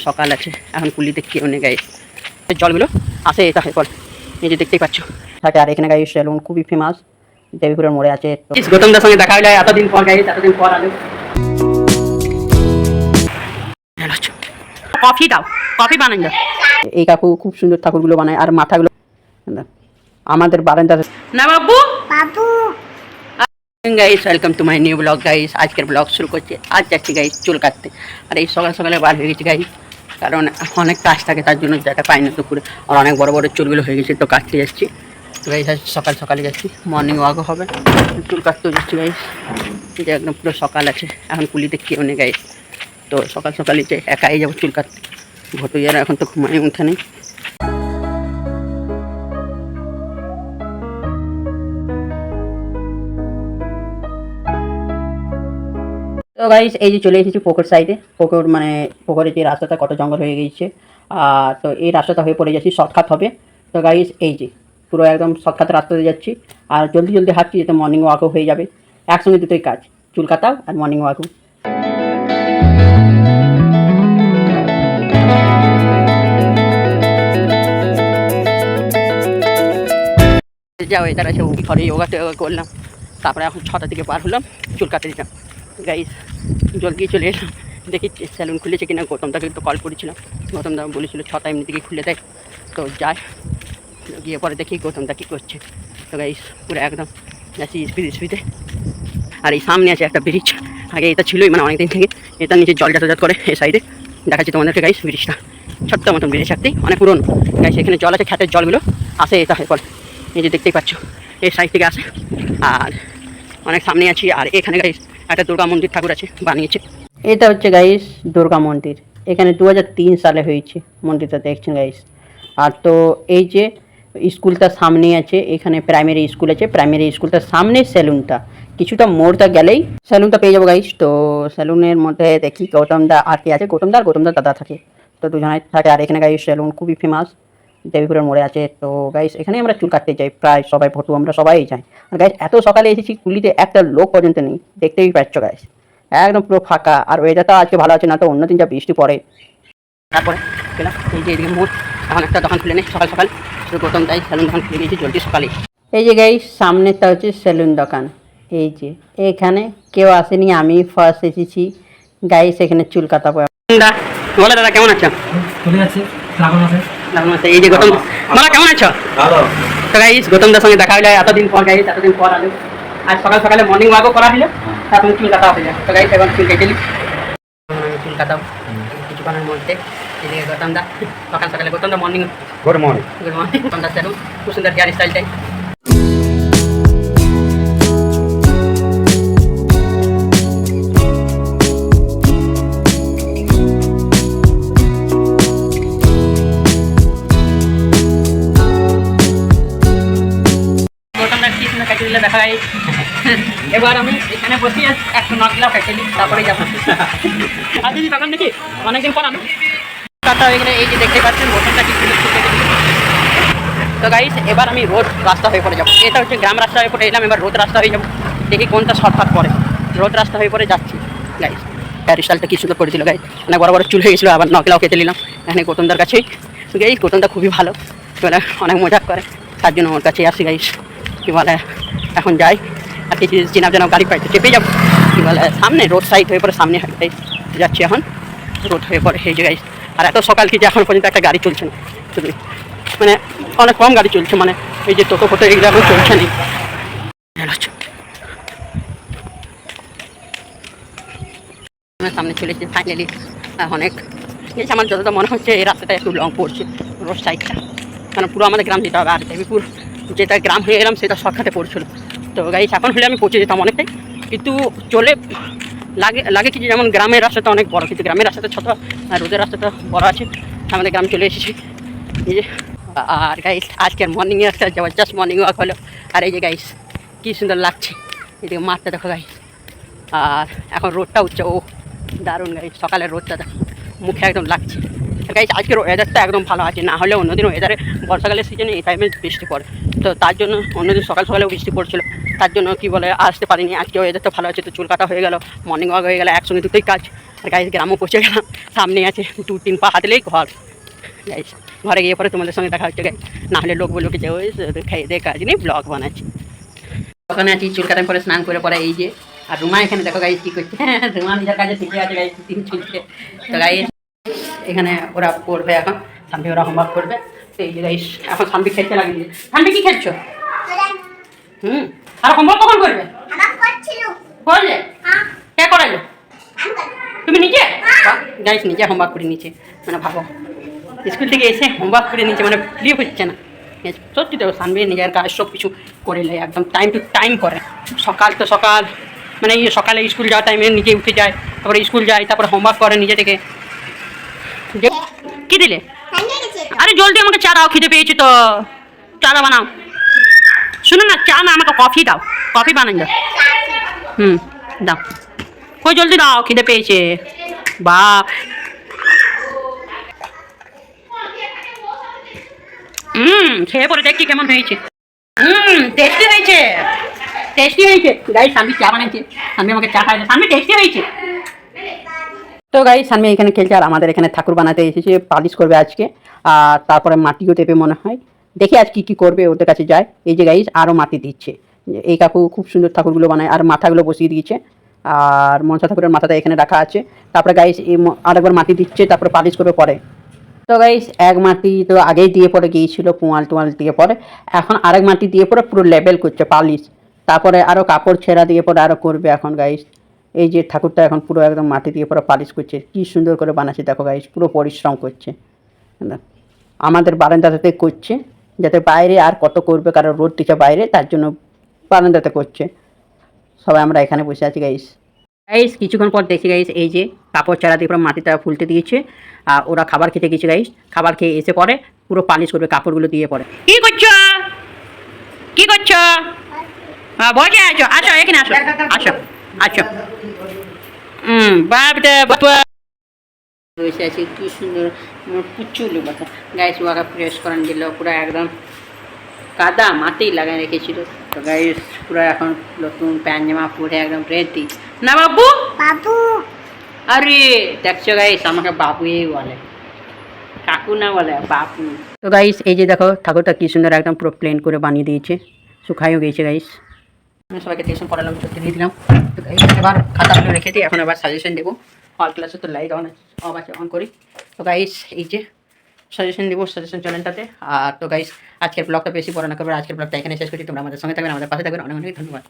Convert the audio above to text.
সকাল আছে, এখন কুলিতে কেউ নেই গাইস। জলগুলো আসে এটা পর এই যে দেখতেই পাচ্ছ থাকে। আর এখানে গাইস সেলুন খুবই ফেমাস, দেবীপুরের মোড়ে আছে। গৌতমদার সঙ্গে দেখা হলো এতদিন পর গাইস, এতদিন পর আলো। কফি দাও, কফি বানাই দাও। এই কাকু খুব সুন্দর ঠাকুরগুলো বানায়, আর মাথাগুলো আমাদের বারান্দাতে না বাবু বাবু। Guys welcome to my new blog guys. আজকের ব্লগ শুরু করছি। আজ যাচ্ছি গাইস চুল কাটতে। আর এই সকাল সকালে বার হয়ে গেছি গাইস, কারণ অনেক কাজ থাকে, তার জন্য যেটা পাই না দুপুরে। আর অনেক বড় বড় চুলগুলো হয়ে গেছে, তো কাটতে যাচ্ছি গাইস। আজ সকাল সকালে যাচ্ছি, মর্নিং ওয়াকও হবে, চুল কাটতেও যাচ্ছি গাইস। যে একদম পুরো সকাল আছে, এখন কুলিতে কেউ নেই গাইস। তো সকাল সকালে যে একাই যাবো চুল কাটতে। ভটুইয়ারা এখন তো ঘুমাই উঠে নেই। তো গাইস এই যে চলে এসেছি পুকুর সাইডে। পুকুর মানে পুকুরের যে রাস্তাটা কত জঙ্গল হয়ে গিয়েছে, তো এই রাস্তাটা হয়ে পড়ে যাচ্ছি, শর্টকাট হবে। তো গাইস এই যে পুরো একদম শর্টকাট রাস্তাতে যাচ্ছি, আর জলদি জলদি হাঁটছি যাতে মর্নিং ওয়াকও হয়ে যাবে। একসঙ্গে দুটোই কাজ, চুল কাটাও আর মর্নিং ওয়াকও। যা ওয়েদার আছে ঘরে যোগা টোগা করলাম, তারপরে এখন 6টার দিকে বার হলাম চুল কাটতে দিলাম। গাইস জলদি চলে এলাম, দেখি স্যালুন খুলেছে কিনা। গৌতমদাকে তো কল করেছিলাম, গৌতমদা বলেছিল 6টা এমনি থেকে খুলে দেয়। তো যাই গিয়ে পরে দেখি গৌতমদা কী করছে। তো গাইস পুরো একদম যাচ্ছি স্পিডে। আর এই সামনে আছে একটা ব্রিজ, আগে এটা ছিলই মানে অনেকদিন থেকে। এটা নিচে জল যাতায়াত করে এই সাইডে, দেখাচ্ছি তোমাদেরকে গাইস। ব্রিজটা ছোট্ট মতন ব্রিজ, থাকতেই অনেক পুরনো গাইস। এখানে জল আছে, খ্যাতের জলগুলো আসে এটা পরে এই যে দেখতেই পাচ্ছ, এই সাইড থেকে আসে। আর অনেক সামনে আছি। আর এখানে গাইস একটা দুর্গা মন্দির ঠাকুর আছে, বানিয়েছে। এটা হচ্ছে গাইস দুর্গা মন্দির, এখানে 2003 সালে হয়েছে মন্দিরটা, দেখছেন গাইস। আর তো এই যে স্কুলটার সামনেই আছে, এখানে প্রাইমারি স্কুল আছে। প্রাইমারি স্কুলটার সামনে সেলুনটা, কিছুটা মোড়টা গেলেই সেলুনটা পেয়ে যাবো গাইস। তো সেলুনের মধ্যে দেখি গৌতমদা আর কে আছে, গৌতমদা আর গৌতমদার দাদা থাকে, তো দুজনাই থাকে। আর এখানে গাইস সেলুন খুবই ফেমাস, দেবীপুরের মোড়ে আছে। তো গাইস এখানে আমরা চুল কাটতে যাই, প্রায় সবাই ভটু আমরা সবাই যাই। আর গাইস এত সকালে এসেছি, কুলিতে একটা লোক পর্যন্ত নেই, দেখতেই পাচ্ছ গাইস। একদম পুরো ফাঁকা। আর ওয়েদারটা আজকে ভালো আছে, না তো অন্যদিন যা বৃষ্টি পড়ে। তারপরে গেলাম এই যে এদিকে মোড়, এখন একটা দোকান খুলে নেই সকাল সকাল। শুধু গৌতম তাই সেলুন দোকান খুলে গিয়েছি জলদি সকালে। এই যে গাইস সামনেটা হচ্ছে সেলুন দোকান। এই যে এখানে কেউ আসেনি, আমি ফার্স্ট এসেছি গাইস, এখানে চুল কাটাবো। বলো দাদা কেমন আছো? এই যে গৌতম দাদা কেমন আছো? তো গাইস গৌতমদার সঙ্গে দেখা হলো এতদিন পর গাইস, এতদিন পর আলো। আজ সকাল সকালে মর্নিং ওয়াকও করা হলো, তারপরে চুল কাটা হয়ে যায়। তো গাইস এখন চুল কেটে নিই, চুল কাটাও কিছুক্ষণের মধ্যে। এদিকে গৌতমদা সকাল সকালে, গৌতমদা মর্নিং গুড মর্নিং। গৌতমদা সেলুন, খুব সুন্দর হেয়ার স্টাইলটাই। দেখা যায় এবার আমি এখানে বসি, একটু নকলাও কেটে নিই, তারপরে যাবো। আর দিদি তখন দেখি অনেকদিন পর আমি কাটা হয়ে গেলে এই যে দেখতে পাচ্ছেন বোতলটা কি সুন্দর কেটে দিই। তো গাইস এবার আমি রোড রাস্তা হয়ে পড়ে যাবো। এটা হচ্ছে গ্রাম রাস্তা হয়ে পড়ে এলাম, এবার রোড রাস্তা হয়ে যাবো। দেখি কোনটা শর্টকাট পড়ে। রোড রাস্তা হয়ে পড়ে যাচ্ছি গাইস। হেয়ার স্টাইলটা কি সুন্দর করে দিল গাইস, অনেক বড় বড় চুল হয়ে গেছিলো, আবার নকলাও কেটে নিলাম। এখানে গৌতমদার কাছেই গাইস, গৌতমদা খুবই ভালো, অনেক মজা করে, তার জন্য ওর কাছেই আসি গাইস। কি বলে এখন যাই, আর কিছু চেনা জানা গাড়ি পাইতে চেপে যাবো। কী বলে সামনে রোড সাইড হয়ে পরে সামনে হাঁটতে যাচ্ছি এখন, রোড হয়ে পরে এই জায়গায়। আর এত সকাল কি যে এখন পর্যন্ত একটা গাড়ি চলছে না, শুধু মানে অনেক কম গাড়ি চলছে, মানে এই যে টোটো ফোটো এগুলো এখন চলছে না। সামনে চলেছি ফাইনালি অনেক। আমার যতটা মনে হচ্ছে এই রাস্তাটা একটু লং পড়ছে, রোড সাইডটা, কারণ পুরো আমাদের গ্রাম যেতে হবে। আর দেবীপুর যেটা গ্রাম হয়ে গেলাম সেটা শর্টকাটে পড়ছিল। তো গাইস এখন হলে আমি পৌঁছে যেতাম অনেকটাই, কিন্তু চলে লাগে কি, যেমন গ্রামের রাস্তাটা অনেক বড়, কিন্তু গ্রামের রাস্তাটা ছোটো আর রোদের রাস্তাটা বড় আছে। আমাদের গ্রাম চলে এসেছি এই যে। আর গাইস আজকের মর্নিংয়ে একটা জবরদস্ত মর্নিং ওয়াক হলো। আর এই যে গাইস কী সুন্দর লাগছে, এদিকে মাঠটা দেখো গাইস। আর এখন রোদটা উঠছে, ও দারুণ গাইস, সকালের রোদটা মুখে একদম লাগছে। গাইস আজকের ওয়েদারটা একদম ভালো আছে, না হলে অন্যদিন ওয়েদারে বর্ষাকালের সিজনে এই টাইমে বৃষ্টি পড়ে, তো তার জন্য অন্যদিন সকাল সকালেও বৃষ্টি পড়ছিল, তার জন্য কি বলে আসতে পারিনি। আজকে ওয়েদারটা ভালো আছে তো চুল কাটা হয়ে গেল, মর্নিং ওয়াক হয়ে গেল, একসঙ্গে দুটোই কাজ। আর গাইস গ্রামও পৌঁছে গেলাম, সামনে আছে 2-3 পা হাঁটলেই ঘর। গাইস ঘরে গিয়ে পরে তোমাদের সঙ্গে দেখা হচ্ছে গাইস, না হলে লোক বললো কি যে ওই খেয়ে দিয়ে কাজ নেই, ব্লগ বানাচ্ছি। ওখানে আছি চুল কাটার পরে স্নান করে পরে এই যে, আর রুমা এখানে দেখো গাইস কি করছে, রুমা নিজের কাজে শিখে আছে গাইস, তিন চুলছে। তো গাইস এখানে ওরা পড়বে এখন, সামনে ওরা হোমওয়ার্ক করবে। তো এই যে গাইস এখন সামনে খেলতে লাগিয়ে, সামনে কি খেলছো? আর হোমওয়ার্ক কখন করবে? করলে কে করাইলো? তুমি নিজে? গাইস নিজে হোমওয়ার্ক করে নিচ্ছে, মানে ভাবো স্কুল থেকে এসে হোমওয়ার্ক করে নিচ্ছে, মানে ফ্রি হচ্ছে না। সত্যি তো সানবি নিজের কাজ সব কিছু করে নেয়, একদম টাইম টু টাইম করে। সকাল তো সকাল, মানে সকালে স্কুল যাওয়ার টাইমে নিজে উঠে যায়, তারপরে স্কুল যায়, তারপরে হোমওয়ার্ক করে নিজে থেকে। কি দিলে? আরে জলদি আমাকে চা দাও, খিদে পেয়েছি তো, চা বানাও। শুনো না, চা না, আমাকে কফি দাও, কফি বানাই দাও। দাও, ওই জলদি দাও, খিদে পেয়েছে। বাপ, খেয়ে পরে দেখছি কেমন হয়েছে। টেস্টি হয়েছে, টেস্টি হয়েছে। গাইস আমি চা বানাইছি, আমি আমাকে চা খাই, আমি টেস্টি হয়েছে। তো গাইস আমি এখানে খেলছি, আর আমাদের এখানে ঠাকুর বানাতে এসেছে, পালিশ করবে আজকে, আর তারপরে মাটিও দেবে মনে হয়। দেখি আজ কি করবে, ওদের কাছে যায়। এই যে গাইস আরও মাটি দিচ্ছে, এই কাকু খুব সুন্দর ঠাকুরগুলো বানায়, আর মাথাগুলো বসিয়ে দিয়েছে, আর মনসা ঠাকুরের মাথাটা এখানে রাখা আছে। তারপরে গাইস আরেকবার মাটি দিচ্ছে, তারপরে পালিশ করবে পরে। তো গাইস এক মাটি তো আগেই দিয়ে পরে গিয়েছিল, পোয়াল টোয়াল দিয়ে পরে, এখন আরেক মাটি দিয়ে পরে পুরো লেবেল করছে, পালিশ। তারপরে আরও কাপড় ছেঁড়া দিয়ে পরে আরও করবে এখন গাইস। এই যে ঠাকুরটা এখন পুরো একদম মাটি দিয়ে পুরো পালিশ করছে, কি সুন্দর করে বানাচ্ছে দেখো গাইস, পুরো পরিশ্রম করছে। আমাদের বারান্দাতে করছে, যাতে বাইরে আর কত করবে, কারণ রোদ দিচ্ছে বাইরে, তার জন্য বারান্দাতে করছে। সবাই আমরা এখানে বসে আছি গাইস। গাইস কিছুক্ষণ পর দেখছি গাইস, এই যে কাপড় চারা দিয়ে পুরো মাটিটা ফুলতে দিয়েছে, আর ওরা খাবার খেতে গেছে গাইস। খাবার খেয়ে এসে পরে পুরো পালিশ করবে কাপড়গুলো দিয়ে পরে। কি করছো, কি করছো? বসে আছো, আসো এখানে আসো, আসো আচ্ছা। বাপটা বাবা বসে আছি, কি সুন্দর পুচুলো কথা। গাইস ওয়াকা ফ্রেশ করান দিল, পুরো একদম কাদা মাটি লাগাই রেখেছিল। তো গাইস পুরো এখন নতুন প্যান্ট জামা পরে একদম রেডি না বাবু, বাবু। আরে দেখছো গাইস আমাকে বাবুই বলে, কাকু না বলে, বাবু। তো গাইস এই যে দেখো ঠাকুরটা কি সুন্দর একদম পুরো প্লেন করে বানিয়ে দিয়েছে, শুকাইও গিয়েছে গাইস। আমি সবাইকে টিউশন পড়ালাম, চলতে দিয়ে দিলাম। তো এবার খাতাগুলো রেখে দিই, এখন আবার সাজেশন দেবো। অল ক্লাসে তো লাইট অফ আছে, অন করি। তো গাইস এই যে সাজেশন দেবো, সাজেশন চ্যানেলটাতে। আর তো গাইস আজকের ব্লগটা বেশি বড় না করবে, আজকের ব্লগটা এখানে শেষ করছি। তোমরা আমাদের সঙ্গে থাকবেন, আমাদের পাশে থাকবেন। অনেক অনেক ধন্যবাদ।